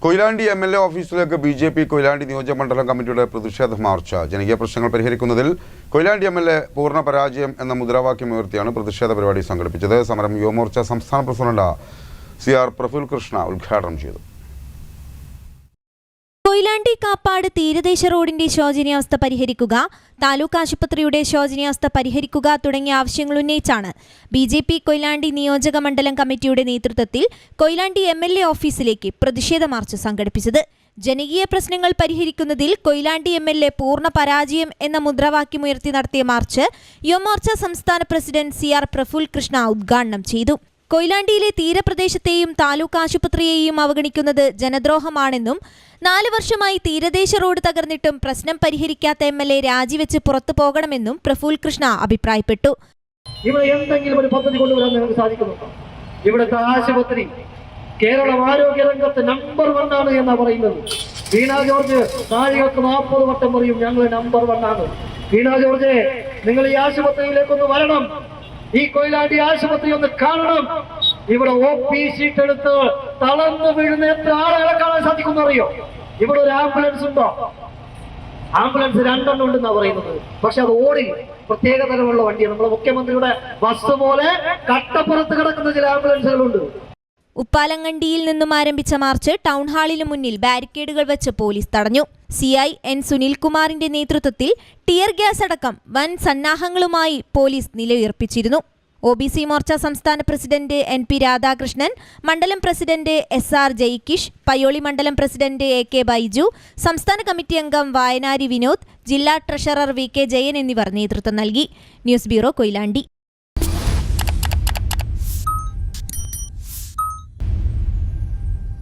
Koyilandy MLA ഓഫീസിലേക്ക് BJP Koyilandy നിയോജകമണ്ഡലം കമ്മിറ്റിയുടെ പ്രതിഷേധ മാർച്ച്. ജനകീയ പ്രശ്നങ്ങൾ പരിഹരിക്കുന്നതിൽ കൊയിലാണ്ടി MLA പൂർണ്ണ പരാജയം എന്ന മുദ്രാവാക്യം ഉയർത്തിയാണ് പ്രതിഷേധ പരിപാടി സംഘടിപ്പിച്ചത്. സമരം യുവമോർച്ച സംസ്ഥാന പ്രസിഡന്റ് CR പ്രഫുൽ കൃഷ്ണ ഉദ്ഘാടനം ചെയ്തു. കൊയിലാണ്ടി കാപ്പാട് തീരദേശ റോഡിന്റെ ശോചനീയാവസ്ഥ പരിഹരിക്കുക, താലൂക്ക് ആശുപത്രിയുടെ ശോചനീയാവസ്ഥ പരിഹരിക്കുക തുടങ്ങിയ ആവശ്യങ്ങൾ ഉന്നയിച്ചാണ് BJP കൊയിലാണ്ടി നിയോജക മണ്ഡലം കമ്മിറ്റിയുടെ നേതൃത്വത്തിൽ കൊയിലാണ്ടി MLA ഓഫീസിലേക്ക് പ്രതിഷേധ മാർച്ച് സംഘടിപ്പിച്ചത്. ജനകീയ പ്രശ്നങ്ങൾ പരിഹരിക്കുന്നതിൽ കൊയിലാണ്ടി MLA പൂർണ്ണ പരാജയം എന്ന മുദ്രാവാക്യമുയർത്തി നടത്തിയ മാർച്ച് യുവമോർച്ച സംസ്ഥാന പ്രസിഡന്റ് CR പ്രഫുൽ കൃഷ്ണ ഉദ്ഘാടനം ചെയ്തു. കൊയിലാണ്ടിയിലെ തീരപ്രദേശത്തെയും താലൂക്ക് ആശുപത്രിയെയും അവഗണിക്കുന്നത് ജനദ്രോഹമാണെന്നും 4 വർഷമായി തീരദേശ റോഡ് തകർന്നിട്ടും പ്രശ്നം പരിഹരിക്കാത്ത MLA രാജിവെച്ച് പുറത്തു പോകണമെന്നും പ്രഫുൽ കൃഷ്ണ അഭിപ്രായപ്പെട്ടു. ഇവിടെ എന്തെങ്കിലും ഒരു പദ്ധതി കൊണ്ടുവരാൻ നിങ്ങൾക്ക് സാധിക്കുന്നുണ്ടോ? ഇവിടുത്തെ ആശുപത്രി കേരളം ആരോഗ്യ രംഗത്ത് നമ്പർ 1 ആണ് എന്നാ പറയുന്നത്. വീണ ജോർജ് നാഴികൾക്ക് 40 വട്ടം പറയും ഞങ്ങൾ നമ്പർ 1 ആണ്. വീണ ജോർജ്, നിങ്ങൾ ഈ ആശുപത്രിയിലേക്കൊന്ന് വരണം, ഈ കൊയിലാണ്ടി ആശുപത്രി ഒന്ന് കാണണം. ഇവിടെ OP ഷീറ്റ് എടുത്ത് തളർന്നു വീഴുന്ന എത്ര ആളുകളെ കാണാൻ സാധിക്കും അറിയോ? ഇവിടെ ഒരു ആംബുലൻസ് ഉണ്ടോ? ആംബുലൻസ് 2 ഉണ്ടെന്നാ പറയുന്നത്. പക്ഷെ അത് ഓടി പ്രത്യേക തരമുള്ള വണ്ടിയാണ്. നമ്മുടെ മുഖ്യമന്ത്രിയുടെ ബസ് പോലെ കട്ടപ്പുറത്ത് കിടക്കുന്ന ചില ആംബുലൻസുകളുണ്ട്. ഉപ്പാലങ്ങണ്ടിയിൽ നിന്നും ആരംഭിച്ച മാർച്ച് ടൗൺ ഹാളിന് മുന്നിൽ ബാരിക്കേഡുകൾ വെച്ച് പോലീസ് തടഞ്ഞു. CI N സുനിൽകുമാറിന്റെ നേതൃത്വത്തിൽ ടിയർ ഗ്യാസ് അടക്കം വൻ സന്നാഹങ്ങളുമായി പോലീസ് നിലയുറപ്പിച്ചിരുന്നു. OBC മോർച്ച സംസ്ഥാന പ്രസിഡന്റ് NP രാധാകൃഷ്ണൻ, മണ്ഡലം പ്രസിഡന്റ് SR ജയ്കിഷ്, പയ്യോളി മണ്ഡലം പ്രസിഡന്റ് AK ബൈജു, സംസ്ഥാന കമ്മിറ്റി അംഗം വായനാരി വിനോദ്, ജില്ലാ ട്രഷറർ VK ജയൻ എന്നിവർ നേതൃത്വം നൽകി. News bureau, Koyilandy.